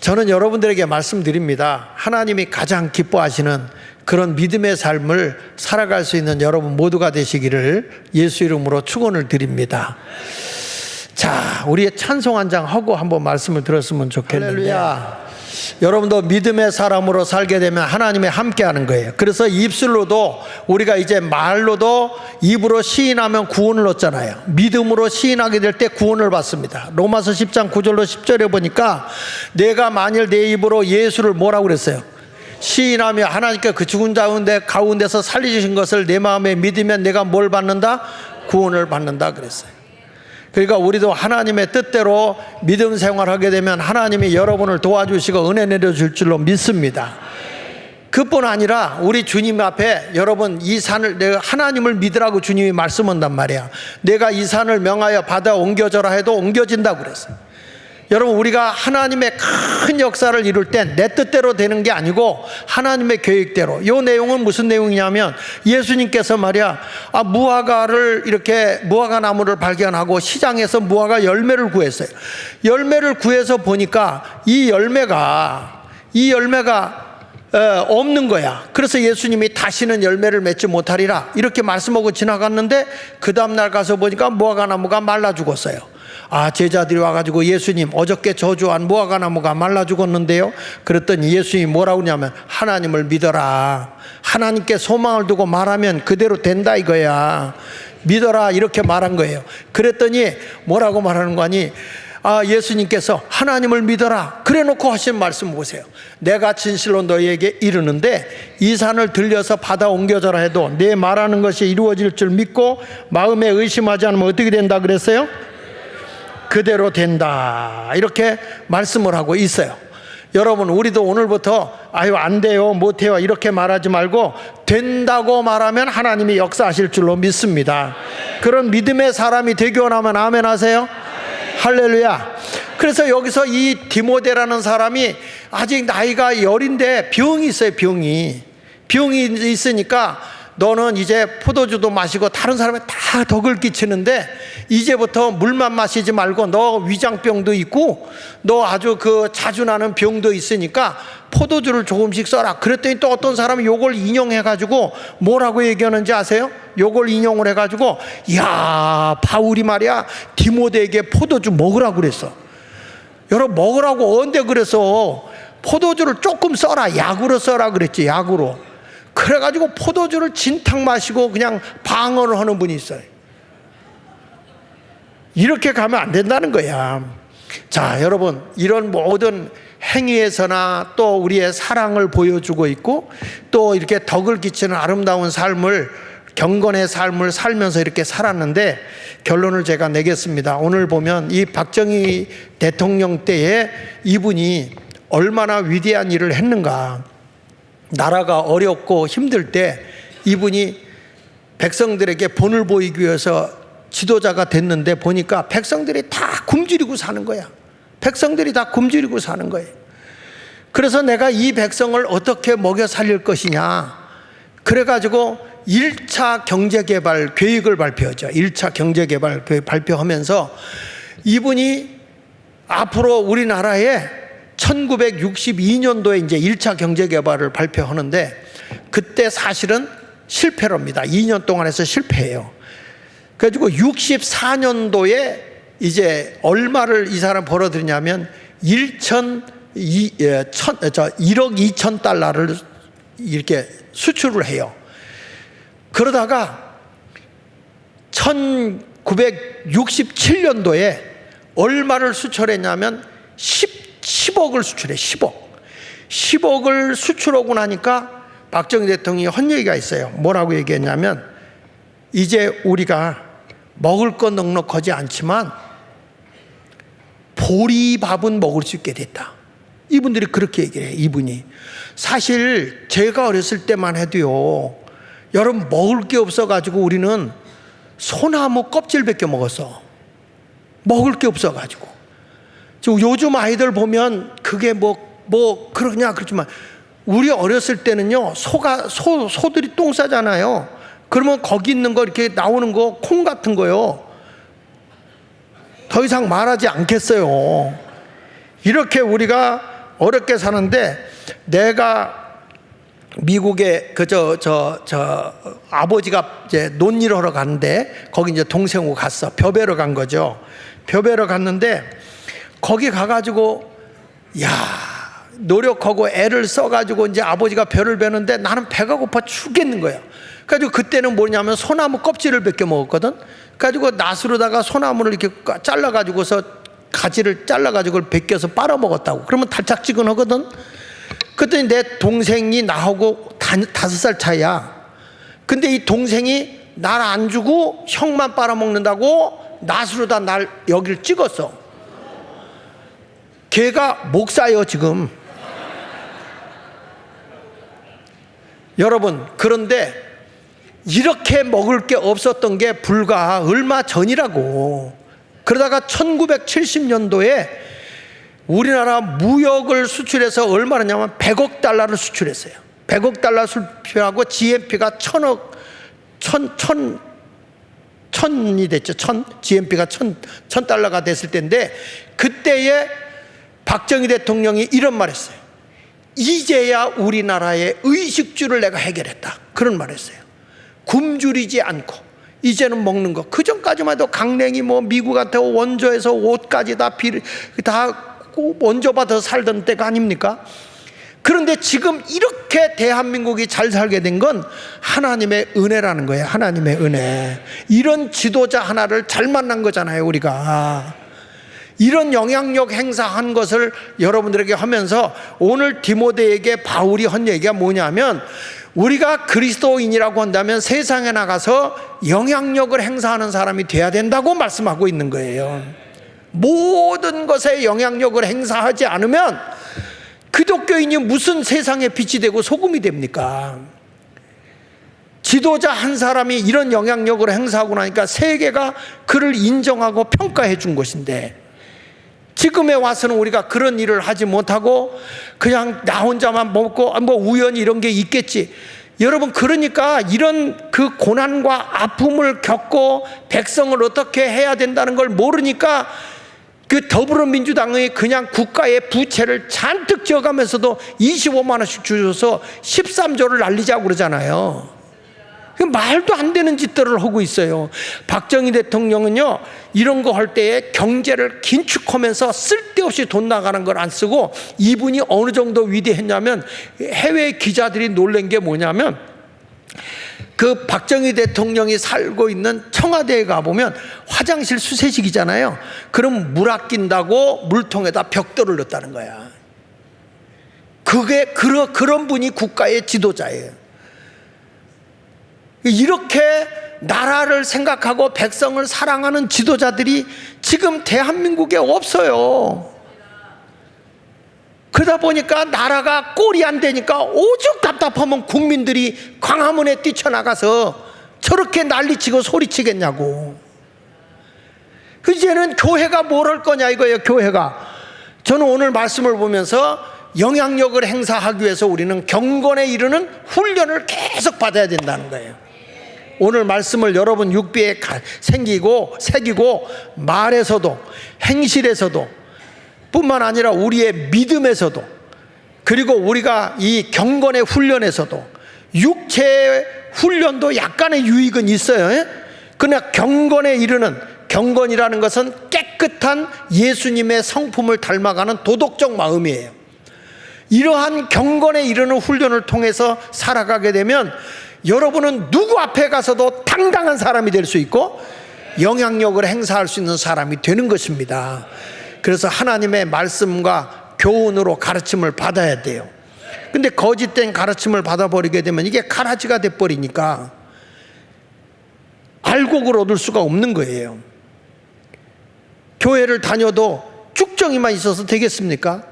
저는 여러분들에게 말씀드립니다. 하나님이 가장 기뻐하시는 그런 믿음의 삶을 살아갈 수 있는 여러분 모두가 되시기를 예수 이름으로 축원을 드립니다. 자, 우리의 찬송 한 장 하고 한번 말씀을 들었으면 좋겠는데 할렐루야. 여러분도 믿음의 사람으로 살게 되면 하나님이 함께하는 거예요. 그래서 입술로도 우리가 이제 말로도 입으로 시인하면 구원을 얻잖아요. 믿음으로 시인하게 될 때 구원을 받습니다. 로마서 10장 9절로 10절에 보니까 내가 만일 내 입으로 예수를 뭐라고 그랬어요? 시인하며 하나님께 그 죽은 자 가운데서 살리신 것을 내 마음에 믿으면 내가 뭘 받는다? 구원을 받는다 그랬어요. 그러니까 우리도 하나님의 뜻대로 믿음 생활하게 되면 하나님이 여러분을 도와주시고 은혜 내려줄 줄로 믿습니다. 그뿐 아니라 우리 주님 앞에 여러분 이 산을 내가 하나님을 믿으라고 주님이 말씀한단 말이야. 내가 이 산을 명하여 바다 옮겨져라 해도 옮겨진다고 그랬어요. 여러분 우리가 하나님의 큰 역사를 이룰 땐 내 뜻대로 되는 게 아니고 하나님의 계획대로. 이 내용은 무슨 내용이냐면 예수님께서 말이야 무화과를 이렇게 무화과 나무를 발견하고 시장에서 무화과 열매를 구했어요. 열매를 구해서 보니까 이 열매가 없는 거야. 그래서 예수님이 다시는 열매를 맺지 못하리라 이렇게 말씀하고 지나갔는데 그 다음날 가서 보니까 무화과 나무가 말라 죽었어요. 제자들이 와가지고 예수님 어저께 저주한 무화과 나무가 말라 죽었는데요. 그랬더니 예수님이 뭐라고 하냐면 하나님을 믿어라. 하나님께 소망을 두고 말하면 그대로 된다 이거야. 믿어라 이렇게 말한 거예요. 그랬더니 뭐라고 말하는 거 아니? 예수님께서 하나님을 믿어라 그래 놓고 하신 말씀 보세요. 내가 진실로 너희에게 이르는데 이 산을 들려서 바다 옮겨져라 해도 내 말하는 것이 이루어질 줄 믿고 마음에 의심하지 않으면 어떻게 된다 그랬어요? 그대로 된다 이렇게 말씀을 하고 있어요. 여러분 우리도 오늘부터 안 돼요 못해요 이렇게 말하지 말고 된다고 말하면 하나님이 역사하실 줄로 믿습니다. 그런 믿음의 사람이 되기 원하면 아멘 하세요. 할렐루야. 그래서 여기서 이 디모데라는 사람이 아직 나이가 어린데 병이 있어요. 병이 있으니까 너는 이제 포도주도 마시고 다른 사람에 다 덕을 끼치는데 이제부터 물만 마시지 말고 너 위장병도 있고 너 아주 그 자주 나는 병도 있으니까 포도주를 조금씩 써라. 그랬더니 또 어떤 사람이 요걸 인용해가지고 뭐라고 얘기하는지 아세요? 요걸 인용을 해가지고 야 바울이 말이야 디모데에게 포도주 먹으라고 그랬어. 여러분 먹으라고 언제 그랬어? 포도주를 조금 써라. 약으로 써라 그랬지. 약으로. 그래가지고 포도주를 진탕 마시고 그냥 방어를 하는 분이 있어요. 이렇게 가면 안 된다는 거야. 자, 여러분 이런 모든 행위에서나 또 우리의 사랑을 보여주고 있고 또 이렇게 덕을 끼치는 아름다운 삶을 경건의 삶을 살면서 이렇게 살았는데 결론을 제가 내겠습니다. 오늘 보면 이 박정희 대통령 때에 이분이 얼마나 위대한 일을 했는가. 나라가 어렵고 힘들 때 이분이 백성들에게 본을 보이기 위해서 지도자가 됐는데 보니까 백성들이 다 굶주리고 사는 거야. 백성들이 다 굶주리고 사는 거예요. 그래서 내가 이 백성을 어떻게 먹여 살릴 것이냐. 그래가지고 1차 경제개발 계획을 발표하죠. 1차 경제개발 계획 발표하면서 이분이 앞으로 우리나라에 1962년도에 이제 1차 경제개발을 발표하는데 그때 사실은 실패랍니다. 2년 동안 해서 실패해요. 그래가지고 64년도에 이제 얼마를 이 사람 벌어들이냐면 1억 2천 달러를 이렇게 수출을 해요. 그러다가 1967년도에 얼마를 수출했냐면 10억을 수출해. 10억을 수출하고 나니까 박정희 대통령이 한 얘기가 있어요. 뭐라고 얘기했냐면 이제 우리가 먹을 건 넉넉하지 않지만 보리밥은 먹을 수 있게 됐다. 이분들이 그렇게 얘기를 해요. 이분이 사실 제가 어렸을 때만 해도요, 여러분 먹을 게 없어가지고 우리는 소나무 껍질밖에 먹었어. 먹을 게 없어가지고. 요즘 아이들 보면 그게 그러냐 그렇지만 우리 어렸을 때는요, 소들이 똥 싸잖아요. 그러면 거기 있는 거 이렇게 나오는 거 콩 같은 거요, 더 이상 말하지 않겠어요. 이렇게 우리가 어렵게 사는데, 내가 미국에 아버지가 이제 논일을 하러 갔는데 거기 이제 동생하고 갔어. 벼베러 간 거죠. 벼베러 갔는데 거기 가가지고 노력하고 애를 써가지고 이제 아버지가 벼를 베는데 나는 배가 고파 죽겠는 거야. 그래가지고 그때는 뭐냐면 소나무 껍질을 벗겨 먹었거든. 그래가지고 낫으로다가 소나무를 이렇게 잘라가지고서 가지를 잘라가지고 그걸 벗겨서 빨아먹었다고. 그러면 달짝지근하거든. 그랬더니 내 동생이 나하고 5살 차이야. 근데 이 동생이 날 안 주고 형만 빨아먹는다고 낫으로다 날 여기를 찍었어. 걔가 목사예요 지금. 여러분, 그런데 이렇게 먹을 게 없었던 게 불과 얼마 전이라고. 그러다가 1970년도에 우리나라 무역을 수출해서 얼마냐면 100억 달러를 수출했어요. 100억 달러 수출하고 GNP가 1000이 됐죠. GNP가 1000달러가 됐을 때인데, 그때에 박정희 대통령이 이런 말 했어요. 이제야 우리나라의 의식주를 내가 해결했다. 그런 말 했어요. 굶주리지 않고 이제는 먹는 거. 그 전까지만 해도 강냉이 미국한테 원조에서 옷까지 다 원조 받아서 살던 때가 아닙니까? 그런데 지금 이렇게 대한민국이 잘 살게 된 건 하나님의 은혜라는 거예요. 하나님의 은혜. 이런 지도자 하나를 잘 만난 거잖아요, 우리가. 이런 영향력 행사한 것을 여러분들에게 하면서 오늘 디모데에게 바울이 한 얘기가 뭐냐면, 우리가 그리스도인이라고 한다면 세상에 나가서 영향력을 행사하는 사람이 돼야 된다고 말씀하고 있는 거예요. 모든 것에 영향력을 행사하지 않으면 기독교인이 무슨 세상에 빛이 되고 소금이 됩니까? 지도자 한 사람이 이런 영향력을 행사하고 나니까 세계가 그를 인정하고 평가해 준 것인데, 지금에 와서는 우리가 그런 일을 하지 못하고 그냥 나 혼자만 먹고 우연히 이런 게 있겠지. 여러분, 그러니까 이런 그 고난과 아픔을 겪고 백성을 어떻게 해야 된다는 걸 모르니까 그 더불어민주당의 그냥 국가의 부채를 잔뜩 지어가면서도 25만 원씩 주셔서 13조를 날리자고 그러잖아요. 말도 안 되는 짓들을 하고 있어요. 박정희 대통령은요, 이런 거 할 때에 경제를 긴축하면서 쓸데없이 돈 나가는 걸 안 쓰고, 이분이 어느 정도 위대했냐면, 해외 기자들이 놀란 게 뭐냐면, 그 박정희 대통령이 살고 있는 청와대에 가보면 화장실 수세식이잖아요. 그럼 물 아낀다고 물통에다 벽돌을 넣었다는 거야. 그런 분이 국가의 지도자예요. 이렇게 나라를 생각하고 백성을 사랑하는 지도자들이 지금 대한민국에 없어요. 그러다 보니까 나라가 꼴이 안 되니까 오죽 답답하면 국민들이 광화문에 뛰쳐나가서 저렇게 난리치고 소리치겠냐고. 이제는 교회가 뭘 할 거냐 이거예요. 교회가. 저는 오늘 말씀을 보면서 영향력을 행사하기 위해서 우리는 경건에 이르는 훈련을 계속 받아야 된다는 거예요. 오늘 말씀을 여러분 육비에 새기고 말에서도 행실에서도 뿐만 아니라 우리의 믿음에서도, 그리고 우리가 이 경건의 훈련에서도, 육체의 훈련도 약간의 유익은 있어요. 그러나 경건에 이르는, 경건이라는 것은 깨끗한 예수님의 성품을 닮아가는 도덕적 마음이에요. 이러한 경건에 이르는 훈련을 통해서 살아가게 되면 여러분은 누구 앞에 가서도 당당한 사람이 될 수 있고 영향력을 행사할 수 있는 사람이 되는 것입니다. 그래서 하나님의 말씀과 교훈으로 가르침을 받아야 돼요. 근데 거짓된 가르침을 받아버리게 되면 이게 가라지가 돼버리니까 알곡을 얻을 수가 없는 거예요. 교회를 다녀도 쭉정이만 있어서 되겠습니까?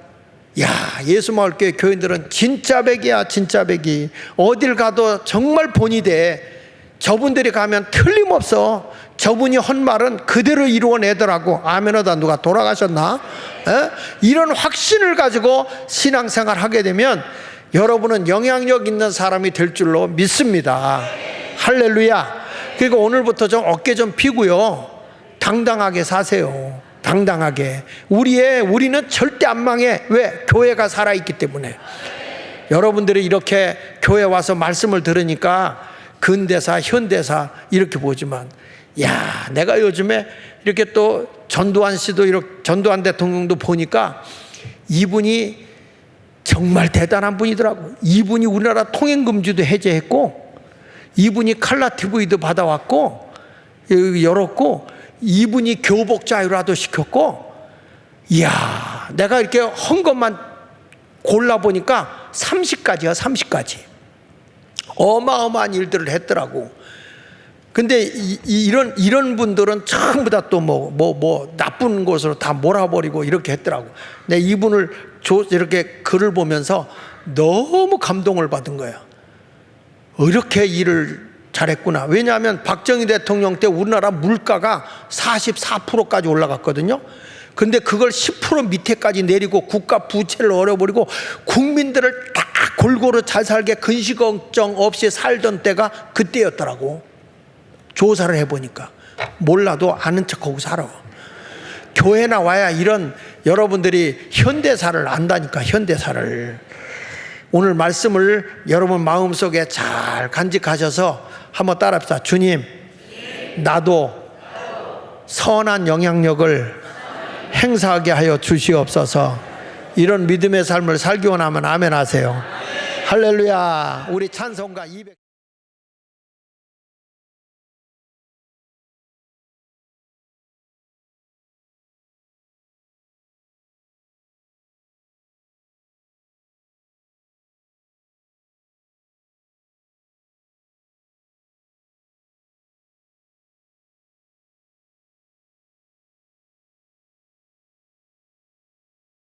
야, 예수마을교회 교인들은 진짜 백이야, 진짜 백이. 어딜 가도 정말 본이 돼. 저분들이 가면 틀림없어. 저분이 한 말은 그대로 이루어내더라고. 아멘하다. 누가 돌아가셨나? 에? 이런 확신을 가지고 신앙생활 하게 되면 여러분은 영향력 있는 사람이 될 줄로 믿습니다. 할렐루야. 그리고 오늘부터 좀 어깨 좀 피고요, 당당하게 사세요. 당당하게. 우리는 절대 안 망해. 왜? 교회가 살아있기 때문에. 여러분들이 이렇게 교회 와서 말씀을 들으니까 근대사, 현대사 이렇게 보지만, 야, 내가 요즘에 이렇게 또 전두환 씨도 이렇게, 전두환 대통령도 보니까 이분이 정말 대단한 분이더라고. 이분이 우리나라 통행금지도 해제했고, 이분이 칼라 TV도 받아왔고, 열었고, 이분이 교복 자유라도 시켰고, 이야, 내가 이렇게 한 것만 골라보니까 30가지야, 30가지. 어마어마한 일들을 했더라고. 근데 이런 분들은 전부 다 또 나쁜 곳으로 다 몰아버리고 이렇게 했더라고. 근데 이분을 이렇게 글을 보면서 너무 감동을 받은 거예요. 이렇게 일을 잘했구나. 왜냐하면 박정희 대통령 때 우리나라 물가가 44%까지 올라갔거든요. 근데 그걸 10% 밑에까지 내리고 국가 부채를 얼어버리고 국민들을 다 골고루 잘 살게 근시 걱정 없이 살던 때가 그때였더라고. 조사를 해보니까. 몰라도 아는 척하고 살아. 교회 나와야 이런 여러분들이 현대사를 안다니까. 현대사를. 오늘 말씀을 여러분 마음속에 잘 간직하셔서 한번 따라합시다. 주님, 나도 선한 영향력을 행사하게 하여 주시옵소서. 이런 믿음의 삶을 살기 원하면 아멘 하세요. 할렐루야. 우리 찬송가 200